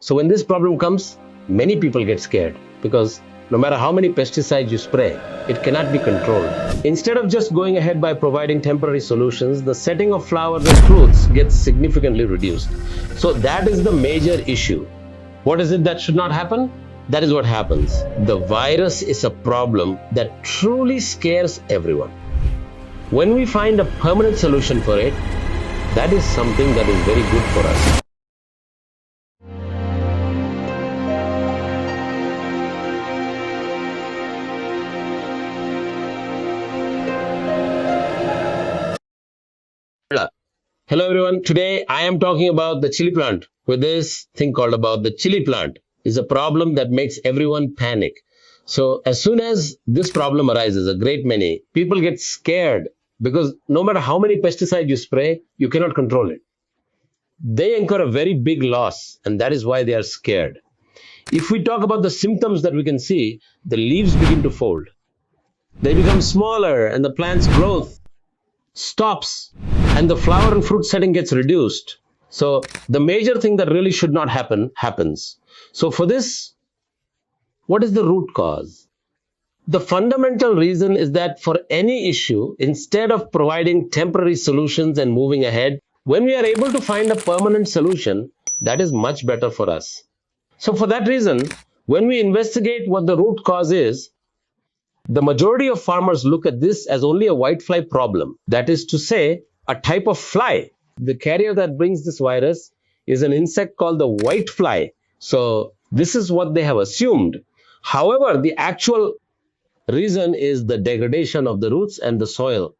So when this problem comes, many people get scared because no matter how many pesticides you spray, it cannot be controlled. Instead of just going ahead by providing temporary solutions, the setting of flowers and fruits gets significantly reduced. So that is the major issue. What is it that should not happen? That is what happens. The virus is a problem that truly scares everyone. When we find a permanent solution for it, that is something that is very good for us. Hello everyone, today I am talking about the chili plant. With this thing called about the chili plant is a problem that makes everyone panic. So as soon as this problem arises, a great many people get scared because no matter how many pesticides you spray, you cannot control it. They incur a very big loss, and that is why they are scared. If we talk about the symptoms that we can see, the leaves begin to fold. They become smaller and the plant's growth stops and the flower and fruit setting gets reduced. So the major thing that really should not happen happens. So for this, what is the root cause? The fundamental reason is that for any issue, instead of providing temporary solutions and moving ahead, when we are able to find a permanent solution, that is much better for us. So for that reason, when we investigate what the root cause is, the majority of farmers look at this as only a whitefly problem. That is to say, a type of fly. The carrier that brings this virus is an insect called the whitefly. So this is what they have assumed. However, the actual reason is the degradation of the roots and the soil.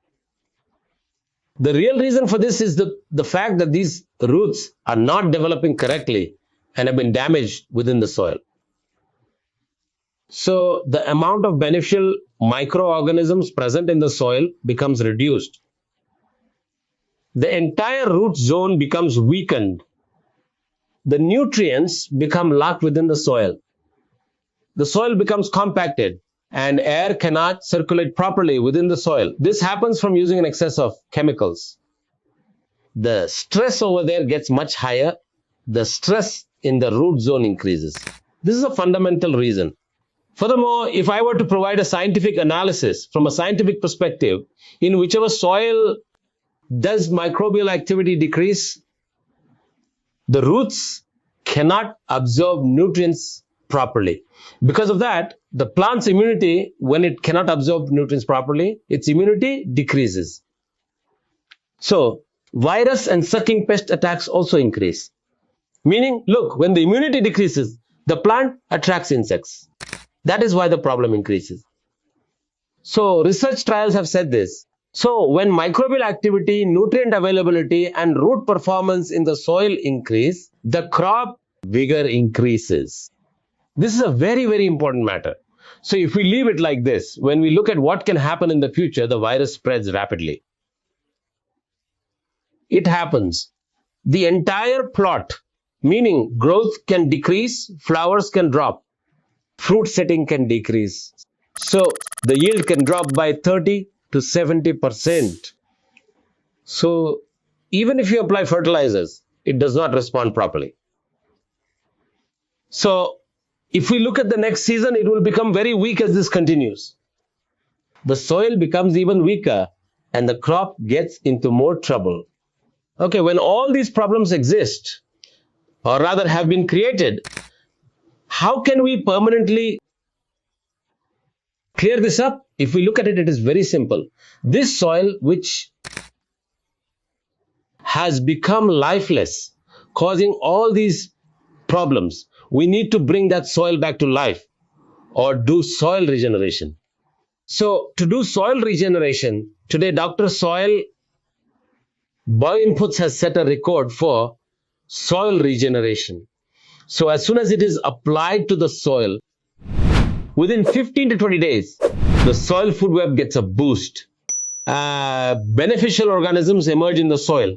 The real reason for this is the fact that these roots are not developing correctly and have been damaged within the soil. So the amount of beneficial microorganisms present in the soil becomes reduced. The entire root zone becomes weakened. The nutrients become locked within the soil. The soil becomes compacted and air cannot circulate properly within the soil. This happens from using an excess of chemicals. The stress over there gets much higher. The stress in the root zone increases. This is a fundamental reason. Furthermore, if I were to provide a scientific analysis from a scientific perspective, in whichever soil does microbial activity decrease, the roots cannot absorb nutrients properly. Because of that, the plant's immunity, when it cannot absorb nutrients properly, its immunity decreases. So, virus and sucking pest attacks also increase. Meaning, look, when the immunity decreases, the plant attracts insects. That is why the problem increases. So, research trials have said this. So, when microbial activity, nutrient availability, and root performance in the soil increase, the crop vigor increases. This is a very, very important matter. So, if we leave it like this, when we look at what can happen in the future, the virus spreads rapidly. It happens. The entire plot, meaning growth can decrease, flowers can drop, fruit setting can decrease. So, the yield can drop by 30 to 70%. So, even if you apply fertilizers, it does not respond properly. So, if we look at the next season, it will become very weak as this continues. The soil becomes even weaker and the crop gets into more trouble. Okay, when all these problems exist, or rather have been created, how can we permanently clear this up? If we look at it, it is very simple. This soil, which has become lifeless, causing all these problems, we need to bring that soil back to life or do soil regeneration. So, to do soil regeneration, today Dr. Soil Bioinputs has set a record for soil regeneration. So, as soon as it is applied to the soil, within 15 to 20 days, the soil food web gets a boost. Beneficial organisms emerge in the soil.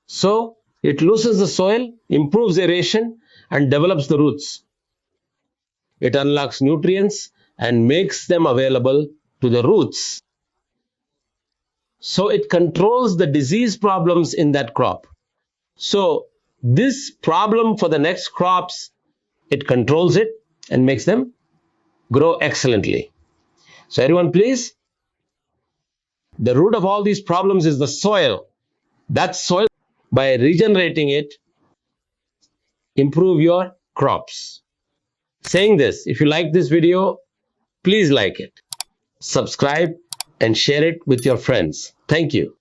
So, it loosens the soil, improves aeration, and develops the roots. It unlocks nutrients and makes them available to the roots. So, it controls the disease problems in that crop. So, this problem for the next crops, it controls it and makes them grow excellently. So everyone, please, the root of all these problems is the soil. That soil, by regenerating it, improve your crops. Saying this, if you like this video, please like it, subscribe, and share it with your friends. Thank you.